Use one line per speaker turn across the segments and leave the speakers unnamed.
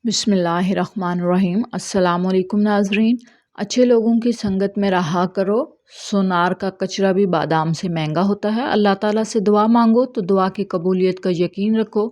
بسم اللہ الرحمن الرحیم۔ السلام علیکم ناظرین۔ اچھے لوگوں کی سنگت میں رہا کرو، سونار کا کچرا بھی بادام سے مہنگا ہوتا ہے۔ اللہ تعالیٰ سے دعا مانگو تو دعا کی قبولیت کا یقین رکھو،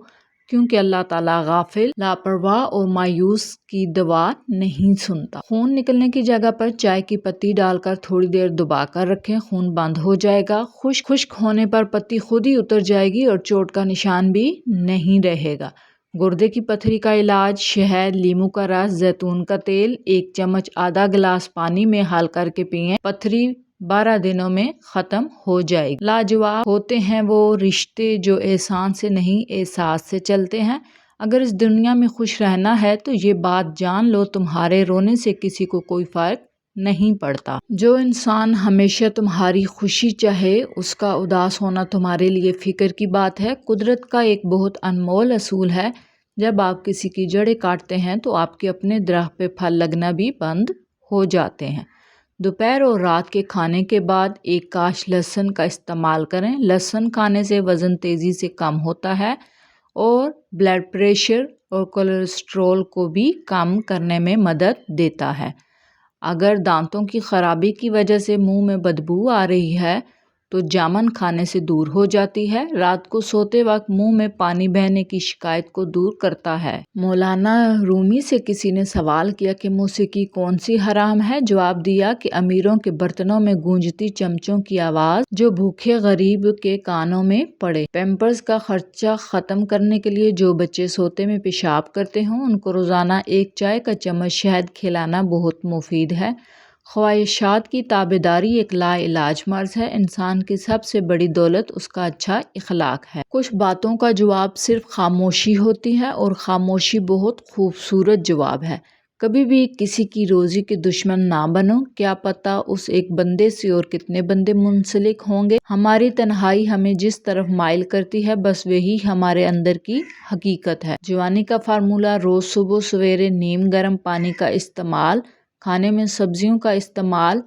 کیونکہ اللہ تعالیٰ غافل، لاپرواہ اور مایوس کی دعا نہیں سنتا۔ خون نکلنے کی جگہ پر چائے کی پتی ڈال کر تھوڑی دیر دبا کر رکھیں، خون بند ہو جائے گا۔ خشک ہونے پر پتی خود ہی اتر جائے گی اور چوٹ کا نشان بھی نہیں رہے گا۔ گردے کی پتھری کا علاج: شہد، لیموں کا رس، زیتون کا تیل، 1 چمچ آدھا گلاس پانی میں حل کر کے پئیں۔ پتھری 12 دنوں میں ختم ہو جائے گی۔ لاجواب ہوتے ہیں وہ رشتے جو احسان سے نہیں احساس سے چلتے ہیں۔ اگر اس دنیا میں خوش رہنا ہے تو یہ بات جان لو، تمہارے رونے سے کسی کو کوئی فرق نہیں پڑتا۔ جو انسان ہمیشہ تمہاری خوشی چاہے، اس کا اداس ہونا تمہارے لیے فکر کی بات ہے۔ قدرت کا ایک بہت انمول اصول ہے، جب آپ کسی کی جڑیں کاٹتے ہیں تو آپ کے اپنے درخت پہ پھل لگنا بھی بند ہو جاتے ہیں۔ دوپہر اور رات کے کھانے کے بعد 1 کاش لہسن کا استعمال کریں۔ لہسن کھانے سے وزن تیزی سے کم ہوتا ہے اور بلڈ پریشر اور کولیسٹرول کو بھی کم کرنے میں مدد دیتا ہے۔ اگر دانتوں کی خرابی کی وجہ سے منہ میں بدبو آ رہی ہے تو جامن کھانے سے دور ہو جاتی ہے۔ رات کو سوتے وقت منہ میں پانی بہنے کی شکایت کو دور کرتا ہے۔ مولانا رومی سے کسی نے سوال کیا کہ موسیقی کون سی حرام ہے؟ جواب دیا کہ امیروں کے برتنوں میں گونجتی چمچوں کی آواز جو بھوکے غریب کے کانوں میں پڑے۔ پیمپرز کا خرچہ ختم کرنے کے لیے جو بچے سوتے میں پیشاب کرتے ہوں، ان کو روزانہ 1 چائے کا چمچ شہد کھلانا بہت مفید ہے۔ خواہشات کی تابعداری ایک لا علاج مرض ہے۔ انسان کی سب سے بڑی دولت اس کا اچھا اخلاق ہے۔ کچھ باتوں کا جواب صرف خاموشی ہوتی ہے، اور خاموشی بہت خوبصورت جواب ہے۔ کبھی بھی کسی کی روزی کے دشمن نہ بنو، کیا پتہ اس ایک بندے سے اور کتنے بندے منسلک ہوں گے۔ ہماری تنہائی ہمیں جس طرف مائل کرتی ہے، بس وہی ہمارے اندر کی حقیقت ہے۔ جوانی کا فارمولہ: روز صبح سویرے نیم گرم پانی کا استعمال، کھانے میں سبزیوں کا استعمال،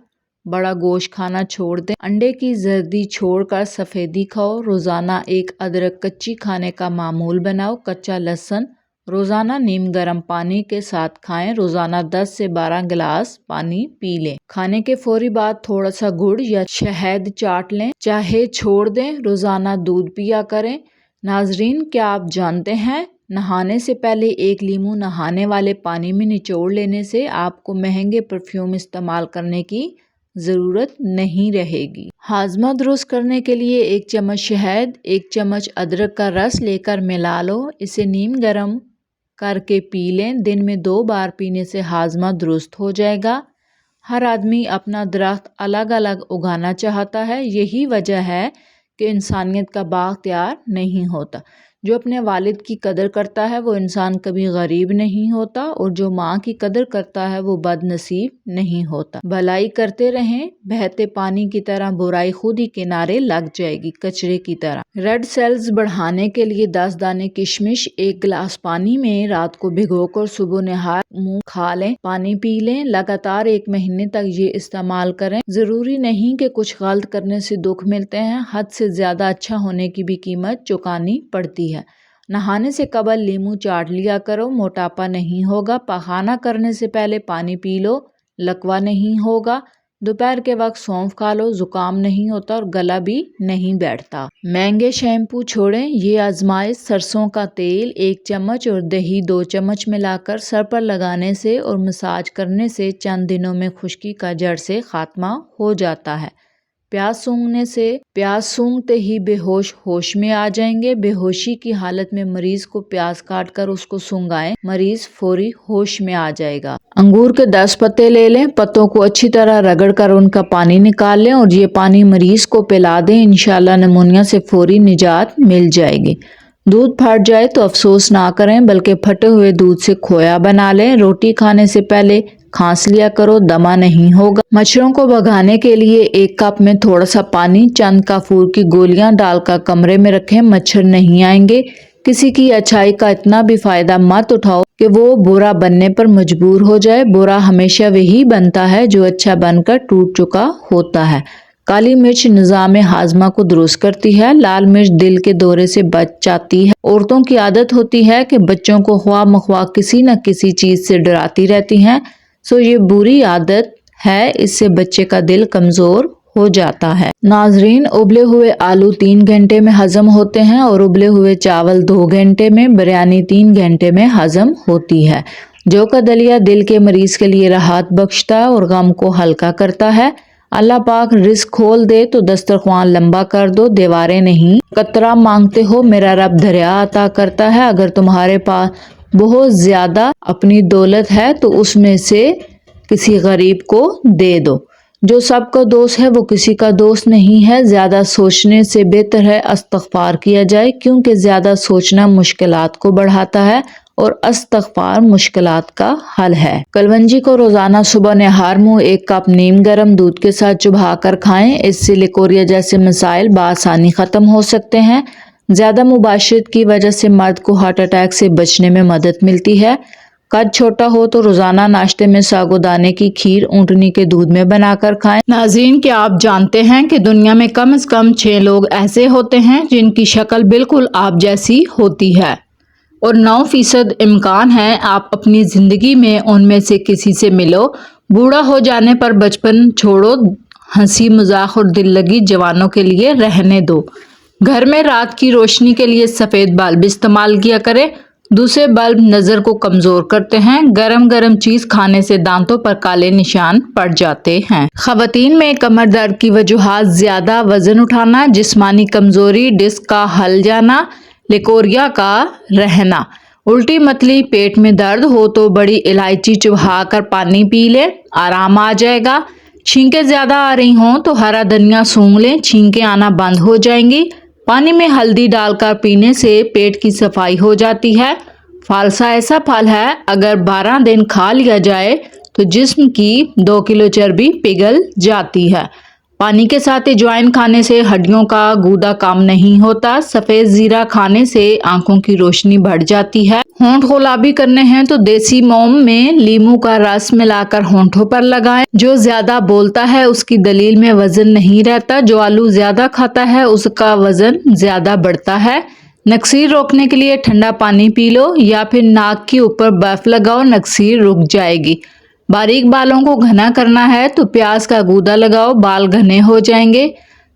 بڑا گوشت کھانا چھوڑ دیں، انڈے کی زردی چھوڑ کر سفیدی کھاؤ، روزانہ 1 ادرک کچی کھانے کا معمول بناؤ، کچا لہسن روزانہ نیم گرم پانی کے ساتھ کھائیں، روزانہ 10 سے 12 گلاس پانی پی لیں۔ کھانے کے فوری بعد تھوڑا سا گڑ یا شہد چاٹ لیں، چاہے چھوڑ دیں، روزانہ دودھ پیا کریں۔ ناظرین، کیا آپ جانتے ہیں، نہانے سے پہلے 1 لیموں نہانے والے پانی میں نچوڑ لینے سے آپ کو مہنگے پرفیوم استعمال کرنے کی ضرورت نہیں رہے گی۔ ہاضمہ درست کرنے کے لیے 1 چمچ شہد، 1 چمچ ادرک کا رس لے کر ملا لو، اسے نیم گرم کر کے پی لیں۔ دن میں 2 بار پینے سے ہاضمہ درست ہو جائے گا۔ ہر آدمی اپنا درخت الگ الگ اگانا چاہتا ہے، یہی وجہ ہے کہ انسانیت کا باغ تیار نہیں ہوتا۔ جو اپنے والد کی قدر کرتا ہے وہ انسان کبھی غریب نہیں ہوتا، اور جو ماں کی قدر کرتا ہے وہ بد نصیب نہیں ہوتا۔ بھلائی کرتے رہیں، بہتے پانی کی طرح، برائی خود ہی کنارے لگ جائے گی، کچرے کی طرح۔ ریڈ سیلز بڑھانے کے لیے 10 دانے کشمش 1 گلاس پانی میں رات کو بھگو کر صبح نہار منہ کھا لیں، پانی پی لیں۔ لگاتار 1 مہینے تک یہ استعمال کریں۔ ضروری نہیں کہ کچھ غلط کرنے سے دکھ ملتے ہیں، حد سے زیادہ اچھا ہونے کی بھی قیمت چکانی پڑتی ہے۔ نہانے سے قبل لیموں چاٹ لیا کرو، موٹاپا نہیں ہوگا۔ پخانہ کرنے سے پہلے پانی پی لو، لکوہ نہیں ہوگا۔ دوپہر کے وقت سونف کھا لو، زکام نہیں ہوتا اور گلا بھی نہیں بیٹھتا۔ مہنگے شیمپو چھوڑیں، یہ آزمائش: سرسوں کا تیل 1 چمچ اور دہی 2 چمچ ملا کر سر پر لگانے سے اور مساج کرنے سے چند دنوں میں خشکی کا جڑ سے خاتمہ ہو جاتا ہے۔ پیاز سونگھتے ہی بے ہوش ہوش میں آ جائیں گے۔ بے ہوشی کی حالت میں مریض کو پیاز کاٹ کر اس کو سونگھائیں، مریض فوری ہوش میں آ جائے گا۔ انگور کے 10 پتے لے لیں، پتوں کو اچھی طرح رگڑ کر ان کا پانی نکال لیں اور یہ پانی مریض کو پلا دیں، انشاءاللہ نمونیا سے فوری نجات مل جائے گی۔ دودھ پھٹ جائے تو افسوس نہ کریں، بلکہ پھٹے ہوئے دودھ سے کھویا بنا لیں۔ روٹی کھانے سے پہلے کھانس لیا کرو، دمہ نہیں ہوگا۔ مچھروں کو بھگانے کے لیے 1 کپ میں تھوڑا سا پانی، چند کافور کی گولیاں ڈال کر کمرے میں رکھیں، مچھر نہیں آئیں گے۔ کسی کی اچھائی کا اتنا بھی فائدہ مت اٹھاؤ کہ وہ برا بننے پر مجبور ہو جائے۔ برا ہمیشہ وہی بنتا ہے جو اچھا بن کر ٹوٹ چکا ہوتا ہے۔ کالی مرچ نظام ہاضمہ کو درست کرتی ہے، لال مرچ دل کے دورے سے بچاتی ہے۔ عورتوں کی عادت ہوتی ہے کہ بچوں کو خواہ مخواہ کسی نہ کسی چیز سے ڈراتی رہتی ہیں، یہ بری عادت ہے، اس سے بچے کا دل کمزور ہو جاتا ہے۔ ناظرین، ابلے ہوئے آلو 3 گھنٹے میں ہضم ہوتے ہیں اور ابلے ہوئے چاول 2 گھنٹے میں، بریانی 3 گھنٹے میں ہضم ہوتی ہے۔ جو کا دلیا دل کے مریض کے لیے راحت بخشتا ہے اور غم کو ہلکا کرتا ہے۔ اللہ پاک رزق کھول دے تو دسترخوان لمبا کر دو، دیواریں نہیں۔ قطرہ مانگتے ہو میرا رب دریا عطا کرتا ہے۔ اگر تمہارے پاس بہت زیادہ اپنی دولت ہے تو اس میں سے کسی غریب کو دے دو۔ جو سب کا دوست ہے وہ کسی کا دوست نہیں ہے۔ زیادہ سوچنے سے بہتر ہے استغفار کیا جائے، کیونکہ زیادہ سوچنا مشکلات کو بڑھاتا ہے اور استغفار مشکلات کا حل ہے۔ کلونجی کو روزانہ صبح نہار منہ 1 کپ نیم گرم دودھ کے ساتھ چبا کر کھائیں، اس سے لیکوریا جیسے مسائل بآسانی ختم ہو سکتے ہیں۔ زیادہ مباشرت کی وجہ سے مرد کو ہارٹ اٹیک سے بچنے میں مدد ملتی ہے۔ قد چھوٹا ہو تو روزانہ ناشتے میں ساگودانے کی کھیر اونٹنی کے دودھ میں بنا کر کھائیں۔ ناظرین، کیا آپ جانتے ہیں کہ دنیا میں کم از کم 6 لوگ ایسے ہوتے ہیں جن کی شکل بالکل آپ جیسی ہوتی ہے اور 9% امکان ہے آپ اپنی زندگی میں ان میں سے کسی سے ملو۔ بوڑھا ہو جانے پر بچپن چھوڑو، ہنسی مذاق اور دل لگی جوانوں کے لیے رہنے دو۔ گھر میں رات کی روشنی کے لیے سفید بلب استعمال کیا کریں، دوسرے بلب نظر کو کمزور کرتے ہیں۔ گرم چیز کھانے سے دانتوں پر کالے نشان پڑ جاتے ہیں۔ خواتین میں کمر درد کی وجوہات: زیادہ وزن اٹھانا، جسمانی کمزوری، ڈسک کا ہل جانا، لیکوریا کا رہنا۔ الٹی متلی پیٹ میں درد ہو تو بڑی الائچی چبا کر پانی پی لیں، آرام آ جائے گا۔ چھینکیں زیادہ آ رہی ہوں تو ہرا دھنیا سونگھ لیں، چھینکیں آنا بند ہو جائیں گی۔ پانی میں ہلدی ڈال کر پینے سے پیٹ کی صفائی ہو جاتی ہے۔ فالسا ایسا پھل ہے اگر 12 دن کھا لیا جائے تو جسم کی 2 کلو چربی پگھل جاتی ہے۔ پانی کے ساتھ اجوائن کھانے سے ہڈیوں کا گودا کام نہیں ہوتا۔ سفید زیرہ کھانے سے آنکھوں کی روشنی بڑھ جاتی ہے۔ ہونٹ گلابی کرنے ہیں تو دیسی موم میں لیموں کا رس ملا کر ہونٹوں پر لگائیں۔ جو زیادہ بولتا ہے اس کی دلیل میں وزن نہیں رہتا، جو آلو زیادہ کھاتا ہے اس کا وزن زیادہ بڑھتا ہے۔ نکسیر روکنے کے لیے ٹھنڈا پانی پی لو یا پھر ناک کے اوپر برف لگاؤ، نکسیر رک جائے گی۔ باریک بالوں کو گھنا کرنا ہے تو پیاز کا گودا لگاؤ، بال گھنے ہو جائیں گے۔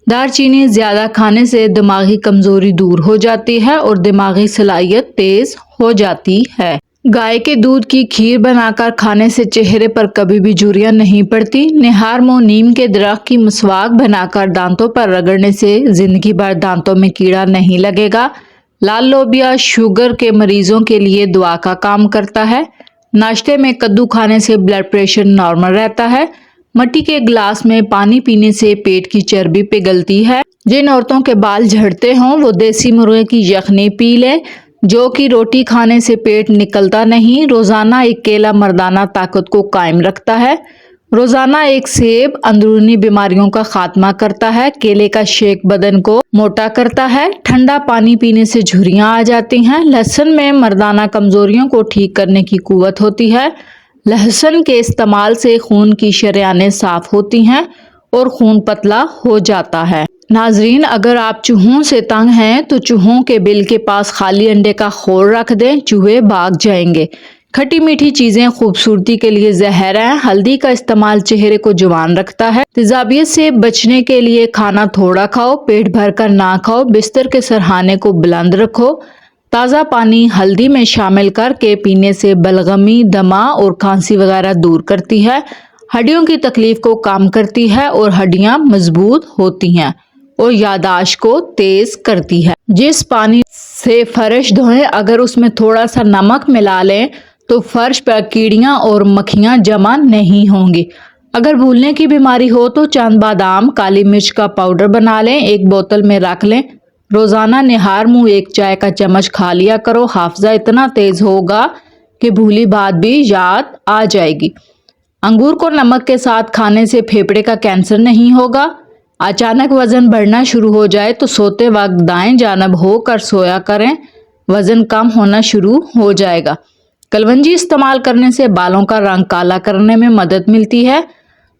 دار چینی زیادہ کھانے سے دماغی کمزوری دور ہو جاتی ہے اور دماغی صلاحیت تیز ہو جاتی ہے۔ گائے کے دودھ کی کھیر بنا کر کھانے سے چہرے پر کبھی بھی جھریاں نہیں پڑتی۔ نہار منہ نیم کے درخت کی مسواک بنا کر دانتوں پر رگڑنے سے زندگی بھر دانتوں میں کیڑا نہیں لگے گا۔ لال لوبیا شوگر کے مریضوں کے لیے دعا کا کام کرتا ہے۔ ناشتے میں کدو کھانے سے بلڈ پریشر نارمل رہتا ہے۔ مٹی کے گلاس میں پانی پینے سے پیٹ کی چربی پگھلتی ہے۔ جن عورتوں کے بال جھڑتے ہوں وہ دیسی مرغے کی یخنی پی لیں۔ جو کی روٹی کھانے سے پیٹ نکلتا نہیں۔ روزانہ 1 کیلا مردانہ طاقت کو قائم رکھتا ہے۔ روزانہ 1 سیب اندرونی بیماریوں کا خاتمہ کرتا ہے۔ کیلے کا شیک بدن کو موٹا کرتا ہے۔ ٹھنڈا پانی پینے سے جھریاں آ جاتی ہیں۔ لہسن میں مردانہ کمزوریوں کو ٹھیک کرنے کی قوت ہوتی ہے۔ لہسن کے استعمال سے خون کی شریانیں صاف ہوتی ہیں اور خون پتلا ہو جاتا ہے۔ ناظرین، اگر آپ چوہوں سے تنگ ہیں تو چوہوں کے بل کے پاس خالی انڈے کا خور رکھ دیں، چوہے بھاگ جائیں گے۔ کھٹی میٹھی چیزیں خوبصورتی کے لیے زہر ہیں۔ ہلدی کا استعمال چہرے کو جوان رکھتا ہے۔ تیزابیت سے بچنے کے لیے کھانا تھوڑا کھاؤ، پیٹ بھر کر نہ کھاؤ، بستر کے سرہانے کو بلند رکھو۔ تازہ پانی ہلدی میں شامل کر کے پینے سے بلغمی، دمہ اور کھانسی وغیرہ دور کرتی ہے۔ ہڈیوں کی تکلیف کو کم کرتی ہے اور ہڈیاں مضبوط ہوتی ہیں اور یادداشت کو تیز کرتی ہے۔ جس پانی سے فرش دھوئیں اگر اس میں تھوڑا سا نمک ملا لیں تو فرش پر کیڑیاں اور مکھیاں جمع نہیں ہوں گی۔ اگر بھولنے کی بیماری ہو تو چند بادام کالی مرچ کا پاؤڈر بنا لیں، 1 بوتل میں رکھ لیں۔ روزانہ نہار منہ 1 چائے کا چمچ کھا لیا کرو۔ حافظہ اتنا تیز ہوگا کہ بھولی بات بھی یاد آ جائے گی۔ انگور کو نمک کے ساتھ کھانے سے پھیپھڑے کا کینسر نہیں ہوگا۔ اچانک وزن بڑھنا شروع ہو جائے تو سوتے وقت دائیں جانب ہو کر سویا کریں، وزن کم ہونا شروع ہو جائے گا۔ کلونجی استعمال کرنے سے بالوں کا رنگ کالا کرنے میں مدد ملتی ہے۔